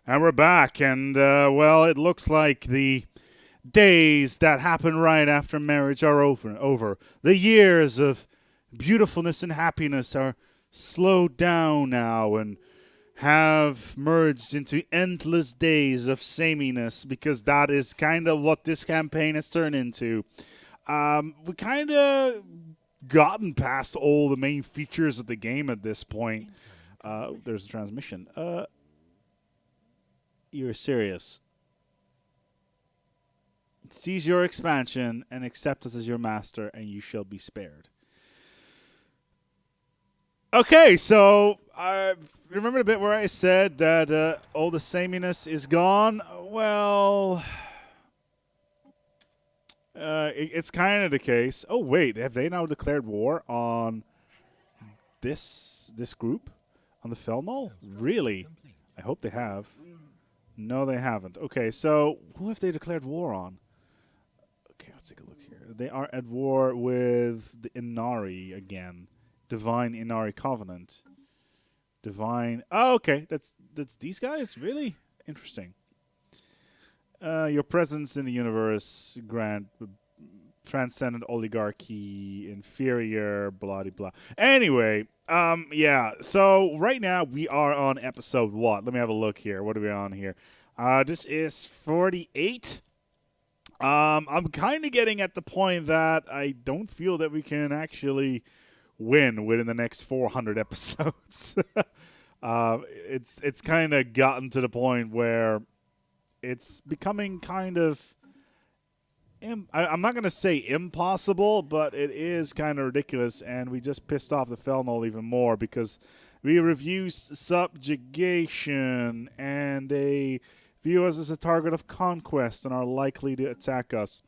And we're back, and, well, it looks like the days that happen right after marriage are over. The years of beautifulness and happiness are slowed down now and have merged into endless days of sameness, because that is kind of what this campaign has turned into. We kind of gotten past all the main features of the game at this point. There's a transmission. You're serious. Seize your expansion and accept us as your master, and you shall be spared. Okay, so I remember the bit where I said that all the sameness is gone. Well, it's kind of the case. Oh wait, have they now declared war on this group, on the Felnol? Really? I hope they have. No, they haven't. Okay, so who have they declared war on? Okay, let's take a look here. They are at war with the Inari again. Divine Inari Covenant. Divine... Oh, okay. That's these guys? Really? Interesting. Your presence in the universe, grant transcendent oligarchy, inferior, blah, blah, blah. Anyway, yeah. So right now we are on episode what? Let me have a look here. What are we on here? This is 48. I'm kind of getting at the point that I don't feel that we can actually win within the next 400 episodes. It's kind of gotten to the point where it's becoming kind of I'm not going to say impossible, but it is kind of ridiculous, and we just pissed off the Felnol even more because we reviewed subjugation, and they view us as a target of conquest and are likely to attack us.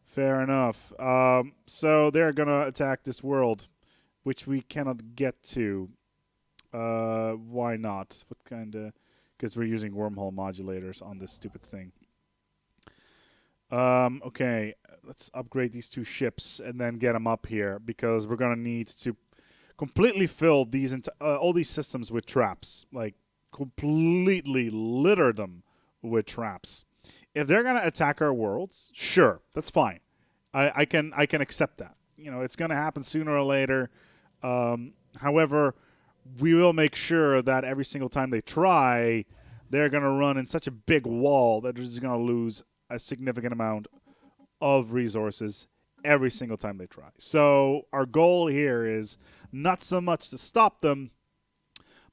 Fair enough. So they're going to attack this world, which we cannot get to. Why not? What kind of... Because we're using wormhole modulators on this stupid thing. Okay, let's upgrade these two ships and then get them up here, because we're going to need to completely fill these all these systems with traps. Like, completely litter them with traps. If they're going to attack our worlds, sure, that's fine. I can accept that. You know, it's going to happen sooner or later. However, we will make sure that every single time they try, they're going to run in such a big wall that they're just going to lose a significant amount of resources every single time they try. So our goal here is not so much to stop them,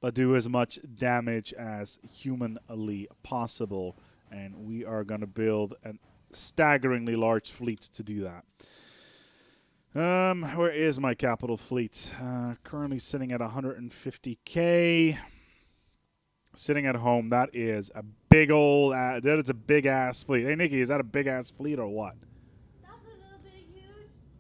but do as much damage as humanly possible. And we are going to build a staggeringly large fleet to do that. Where is my capital fleet? Currently sitting at 150k. Sitting at home, that is a big old... that is a big-ass fleet. Hey, Nikki, is that a big-ass fleet or what? That's a little bit huge.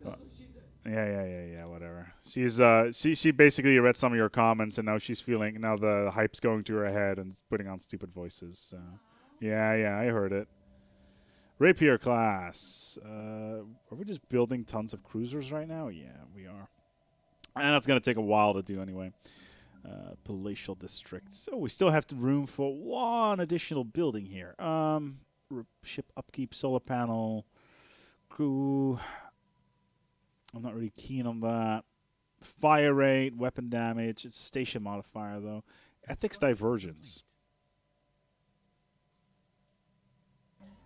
That's what she said. Yeah, whatever. She basically read some of your comments, and now she's feeling... Now the hype's going to her head and putting on stupid voices. Yeah, I heard it. Rapier class. Are we just building tons of cruisers right now? Yeah, we are. And that's going to take a while to do anyway. Palatial districts. So we still have room for one additional building here. Ship upkeep, solar panel, crew. I'm not really keen on that. Fire rate, weapon damage. It's a station modifier, though. Ethics divergence.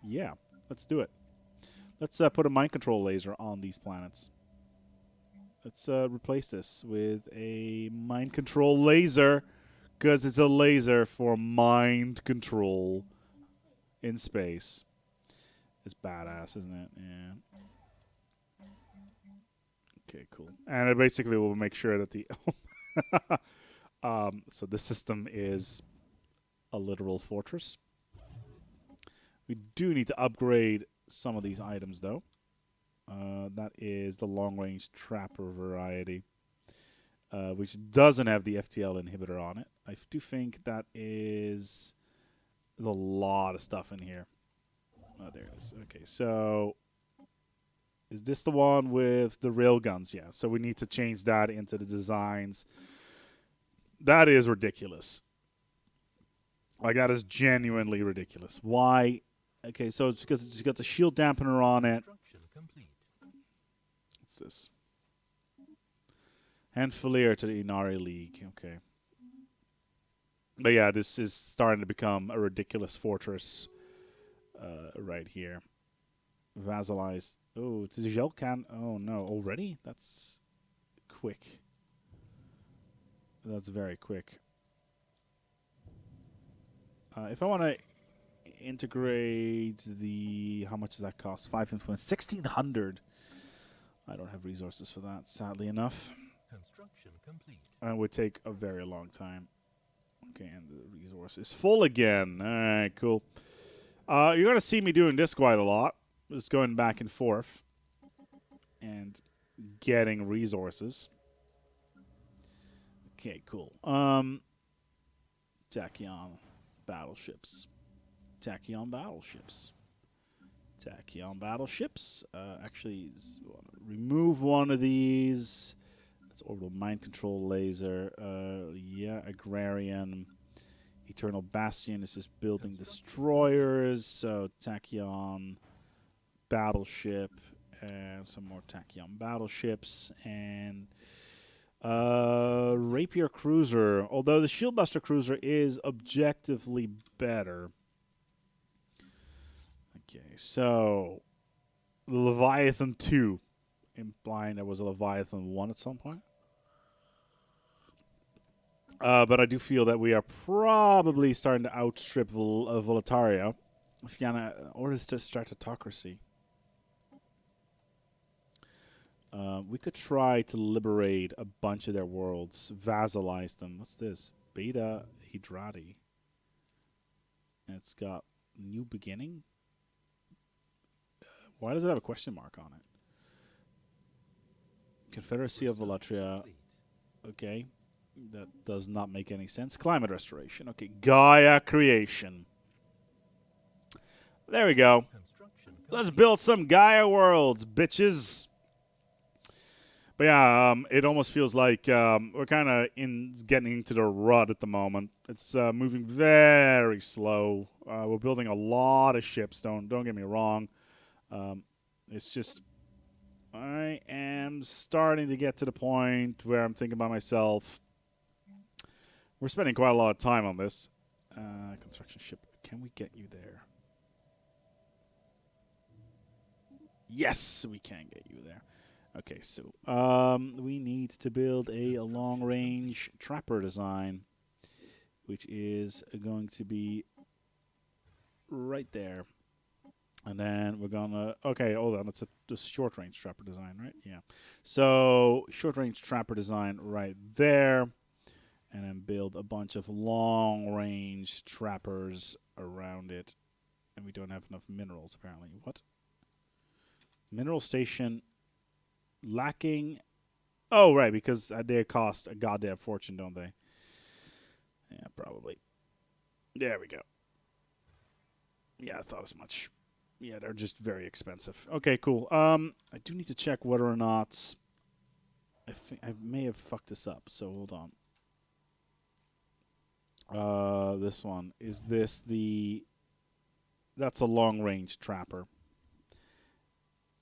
Yeah, let's do it. Let's put a mind control laser on these planets. Let's replace this with a mind control laser, because it's a laser for mind control in space. It's badass, isn't it? Yeah. Okay, cool. And it basically will make sure that the... so the system is a literal fortress. We do need to upgrade some of these items, though. That is the long-range trapper variety, which doesn't have the FTL inhibitor on it. I do think that is... There's a lot of stuff in here. Oh, there it is. Okay, so... Is this the one with the railguns? Yeah, so we need to change that into the designs. That is ridiculous. Like, that is genuinely ridiculous. Why? Okay, so it's because it's got the shield dampener on it. What's this? And Filier to the Inari League. Okay. But yeah, this is starting to become a ridiculous fortress right here. Vassalized. Oh, it's a gel can. Oh, no. Already? That's quick. That's very quick. If I want to integrate the... How much does that cost? 5 influence. 1,600. I don't have resources for that, sadly enough. Construction complete. It would take a very long time. Okay, and the resource is full again. All right, cool. You're going to see me doing this quite a lot. Just going back and forth. And getting resources. Okay, cool. Tachyon battleships. Tachyon battleships. Tachyon battleships. Actually, remove one of these. That's orbital mind control laser. Yeah, agrarian. Eternal Bastion is just building destroyers. So Tachyon battleship and some more Tachyon battleships and Rapier cruiser. Although the Shieldbuster cruiser is objectively better. Okay, so Leviathan 2, implying there was a Leviathan 1 at some point. But I do feel that we are probably starting to outstrip Volataria. Or is this Stratocracy? We could try to liberate a bunch of their worlds, vassalize them. What's this? Beta Hydrati. And it's got new beginning. Why does it have a question mark on it? Confederacy of Volatria. Okay. That does not make any sense. Climate restoration. Okay. Gaia creation. There we go. Let's build some Gaia worlds, bitches. But yeah, it almost feels like we're kind of getting into the rut at the moment. It's moving very slow. We're building a lot of ships. Don't get me wrong. It's just I am starting to get to the point where I'm thinking by myself. We're spending quite a lot of time on this construction ship. Can we get you there? Yes, we can get you there. Okay, so we need to build a long-range trapper design, which is going to be right there. And then we're going to... Okay, hold on. That's a short-range trapper design, right? Yeah. So short-range trapper design right there. And then build a bunch of long-range trappers around it. And we don't have enough minerals, apparently. What? Mineral station... Lacking. Oh, right, because they cost a goddamn fortune, don't they? Yeah, probably. There we go. Yeah, I thought as much. Yeah, they're just very expensive. Okay, cool. I do need to check whether or not I may have fucked this up. So hold on. This one is this the? That's a long-range trapper.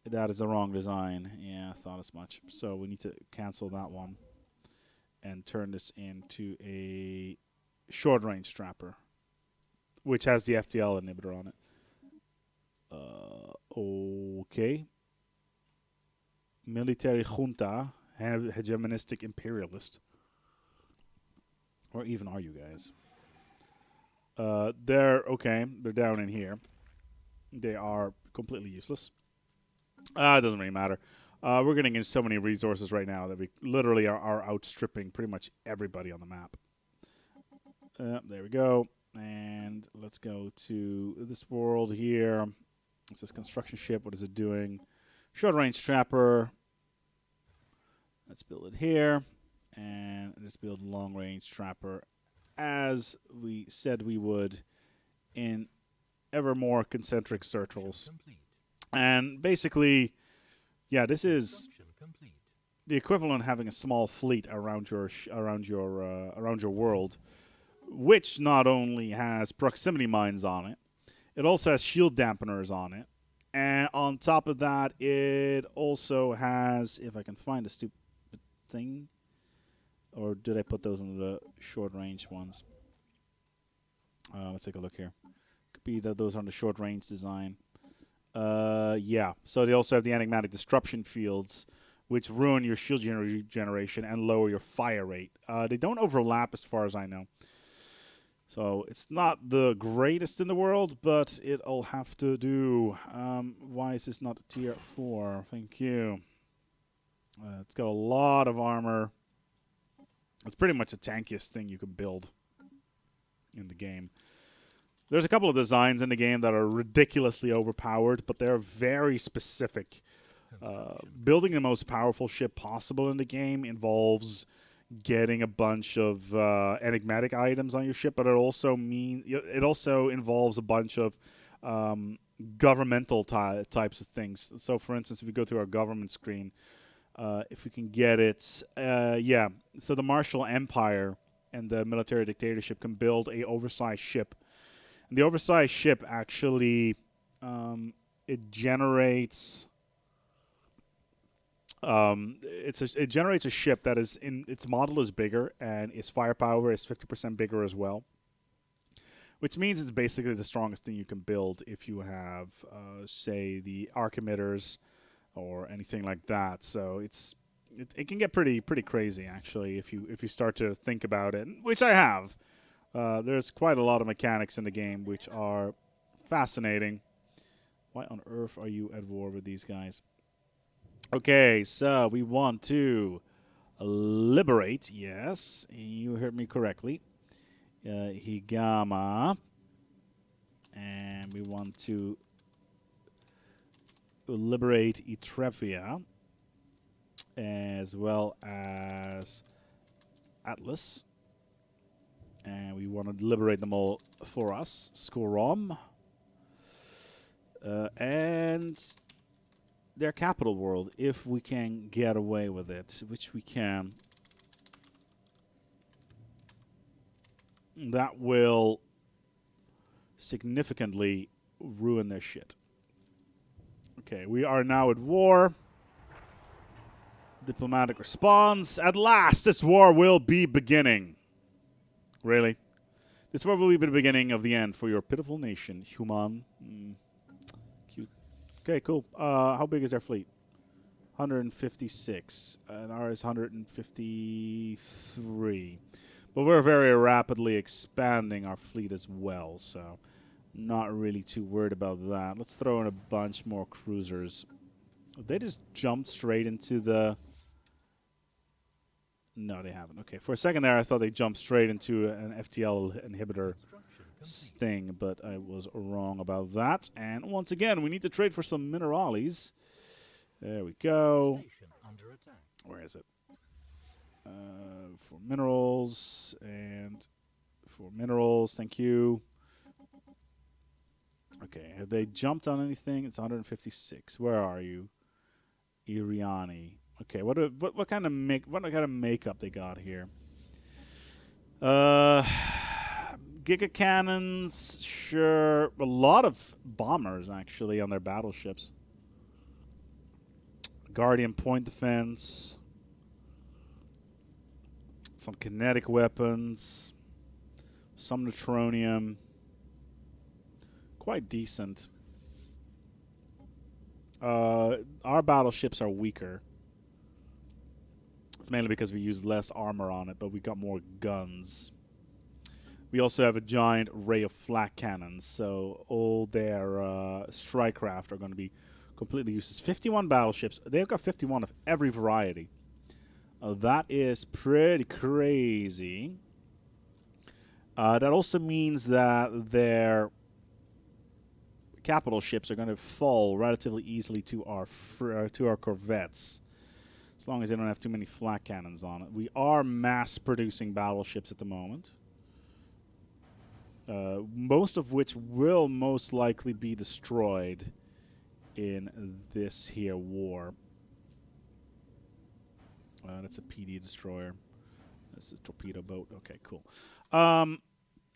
That is the wrong design. Yeah, I thought as much. So we need to cancel that one and turn this into a short-range trapper, which has the FTL inhibitor on it. Okay. Military junta, hegemonistic imperialist. Or even are you guys? They're okay. They're down in here. They are completely useless. It doesn't really matter. We're getting in so many resources right now that we literally are outstripping pretty much everybody on the map. There we go. And let's go to this world here. It says construction ship. What is it doing? Short-range trapper. Let's build it here. And let's build long-range trapper as we said we would in ever more concentric circles. And basically, yeah, this is the equivalent of having a small fleet around your world, which not only has proximity mines on it, it also has shield dampeners on it. And on top of that, it also has, if I can find a stupid thing, or did I put those in the short range ones? Let's take a look here. Could be that those are on the short range design. Yeah. So they also have the enigmatic disruption fields, which ruin your shield generation and lower your fire rate. They don't overlap as far as I know. So it's not the greatest in the world, but it'll have to do. Why is this not a tier 4? Thank you. It's got a lot of armor. It's pretty much the tankiest thing you can build in the game. There's a couple of designs in the game that are ridiculously overpowered, but they're very specific. Building the most powerful ship possible in the game involves getting a bunch of enigmatic items on your ship, but it also involves a bunch of governmental types of things. So, for instance, if we go to our government screen, if we can get it, yeah. So the Marshall Empire and the military dictatorship can build a oversized ship. And the oversized ship actually it generates. It generates a ship that is its model is bigger and its firepower is 50% bigger as well, which means it's basically the strongest thing you can build if you have, say, the arc emitters or anything like that. So it can get pretty crazy actually if you start to think about it, which I have. There's quite a lot of mechanics in the game which are fascinating. Why on earth are you at war with these guys? Okay, so we want to liberate. Yes, you heard me correctly. Higama. And we want to liberate Etrevia, as well as Atlas. And we want to liberate them all for us. Skorom. And their capital world, if we can get away with it, which we can. That will significantly ruin their shit. Okay, we are now at war. Diplomatic response. At last, this war will be beginning. Really? This war will be the beginning of the end for your pitiful nation, human. Cute. Okay, cool. How big is their fleet? 156. And ours 153. But we're very rapidly expanding our fleet as well, so not really too worried about that. Let's throw in a bunch more cruisers. They just jumped straight into the... No, they haven't. Okay, for a second there, I thought they jumped straight into an FTL inhibitor thing, but I was wrong about that. And once again, we need to trade for some minerales. There we go. Where is it? For minerals, and for minerals, thank you. Okay, have they jumped on anything? It's 156. Where are you? Iriani. Okay, what kind of makeup they got here? Giga cannons, sure. A lot of bombers actually on their battleships. Guardian point defense. Some kinetic weapons. Some neutronium. Quite decent. Our battleships are weaker. It's mainly because we use less armor on it, but we got more guns. We also have a giant array of flak cannons, so all their strike craft are going to be completely useless. 51 battleships. They've got 51 of every variety. That is pretty crazy. That also means that their capital ships are going to fall relatively easily to our corvettes, as long as they don't have too many flak cannons on it. We are mass producing battleships at the moment, most of which will most likely be destroyed in this here war. That's a PD destroyer. That's a torpedo boat. Okay, cool.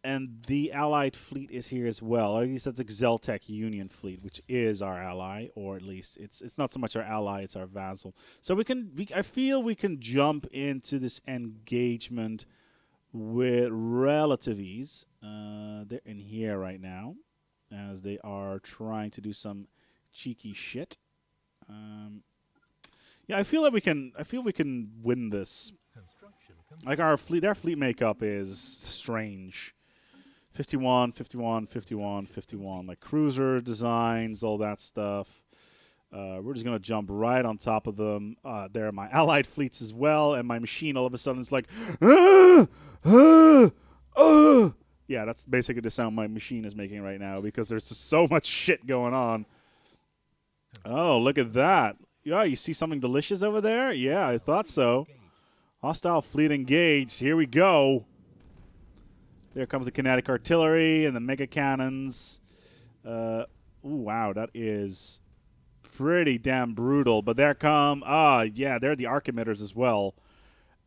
And the Allied fleet is here as well. Or at least that's the Xeltech Union fleet, which is our ally, or at least it's not so much our ally, it's our vassal. So I feel we can jump into this engagement with relative ease. They're in here right now, as they are trying to do some cheeky shit. Yeah, I feel that we can. I feel we can win this. Like their fleet makeup is strange. 51, 51, 51, 51. Like cruiser designs, all that stuff. We're just going to jump right on top of them. There are my allied fleets as well, and my machine all of a sudden is like, ah, ah, ah. Yeah, that's basically the sound my machine is making right now because there's just so much shit going on. Oh, look at that. Yeah, you see something delicious over there? Yeah, I thought so. Hostile fleet engaged. Here we go. There comes the kinetic artillery and the mega cannons. Ooh, wow, that is pretty damn brutal. But there come, yeah, they're the arc emitters as well.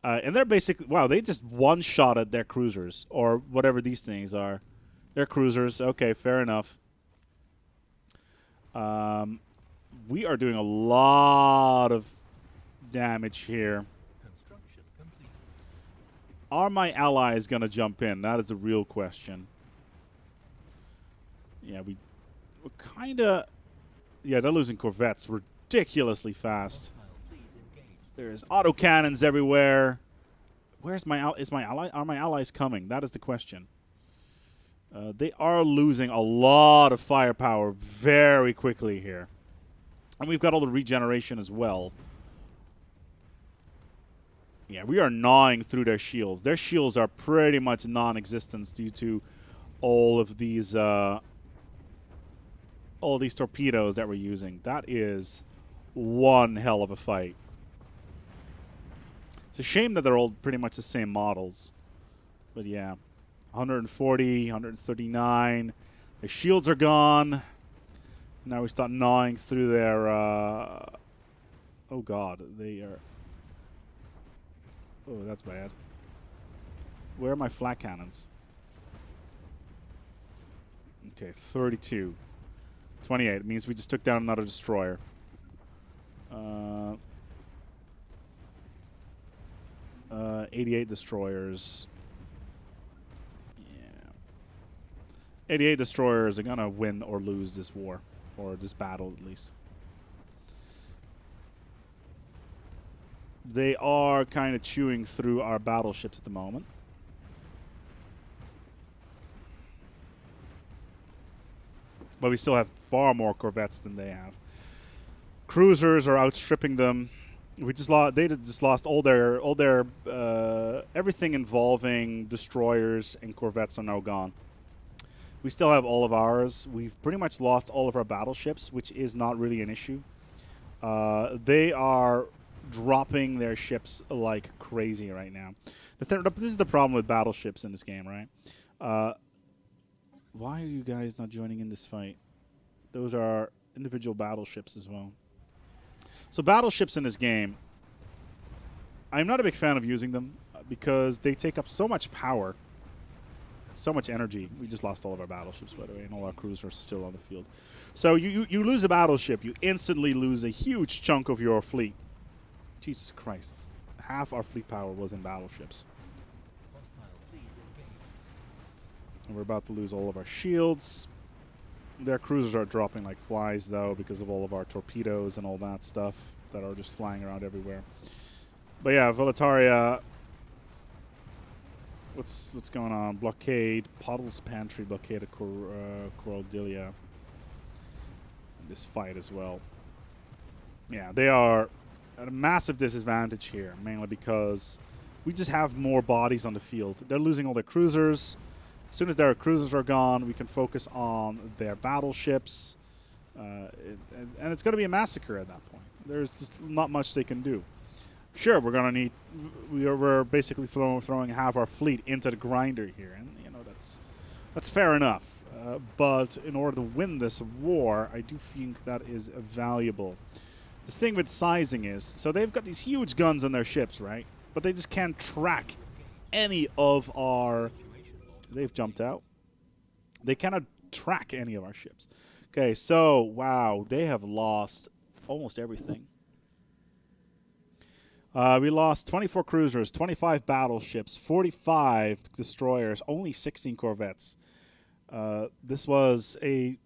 And they're basically, wow, they just one-shotted their cruisers, or whatever these things are. They're cruisers. Okay, fair enough. We are doing a lot of damage here. Are my allies going to jump in? That is a real question. Yeah, we're kind of... Yeah, they're losing corvettes ridiculously fast. There's autocannons everywhere. Where's my ally? Are my allies coming? That is the question. They are losing a lot of firepower very quickly here. And we've got all the regeneration as well. Yeah, we are gnawing through their shields. Their shields are pretty much non-existent due to all of these torpedoes that we're using. That is one hell of a fight. It's a shame that they're all pretty much the same models. But yeah, 140, 139. Their shields are gone. Now we start gnawing through their... oh god, they are... Oh, that's bad. Where are my flak cannons? Okay, 32. 28. It means we just took down another destroyer. 88 destroyers. Yeah. 88 destroyers are going to win or lose this war. Or this battle, at least. They are kind of chewing through our battleships at the moment. But we still have far more corvettes than they have. Cruisers are outstripping them. We just lost. They just lost all their everything involving destroyers and corvettes are now gone. We still have all of ours. We've pretty much lost all of our battleships, which is not really an issue. They are dropping their ships like crazy right now. This is the problem with battleships in this game, right? Why are you guys not joining in this fight? Those are individual battleships as well. So battleships in this game, I'm not a big fan of using them because they take up so much power, so much energy. We just lost all of our battleships, by the way, and all our cruisers are still on the field. So you lose a battleship, you instantly lose a huge chunk of your fleet. Jesus Christ. Half our fleet power was in battleships. And we're about to lose all of our shields. Their cruisers are dropping like flies, though, because of all of our torpedoes and all that stuff that are just flying around everywhere. But yeah, Volataria. What's going on? Blockade. Pottle's Pantry blockade of Coraldilia. This fight as well. Yeah, they are at a massive disadvantage here, mainly because we just have more bodies on the field. They're losing all their cruisers. As soon as their cruisers are gone, we can focus on their battleships. And it's going to be a massacre at that point. There's just not much they can do. Sure, we're going to need... We're basically throwing half our fleet into the grinder here. And, you know, that's fair enough. But in order to win this war, I do think that is valuable. The thing with sizing is, so they've got these huge guns on their ships, right? But they just can't track any of our They've jumped out. They cannot track any of our ships. Okay, so, wow, they have lost almost everything. We lost 24 cruisers, 25 battleships, 45 destroyers, only 16 corvettes. This was a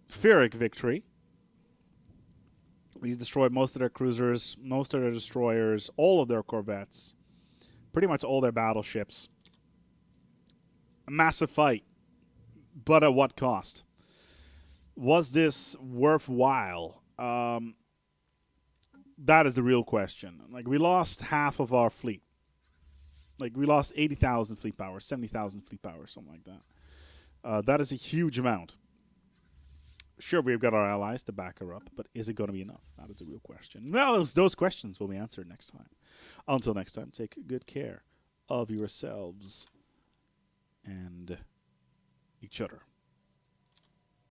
Pyrrhic victory. We destroyed most of their cruisers, most of their destroyers, all of their corvettes, pretty much all their battleships. A massive fight, but at what cost? Was this worthwhile? That is the real question. Like, we lost half of our fleet. Like, we lost 80,000 fleet power, 70,000 fleet power, something like that. That is a huge amount. Sure, we've got our allies to back her up, but is it going to be enough? That is the real question. Well, those questions will be answered next time. Until next time, take good care of yourselves and each other.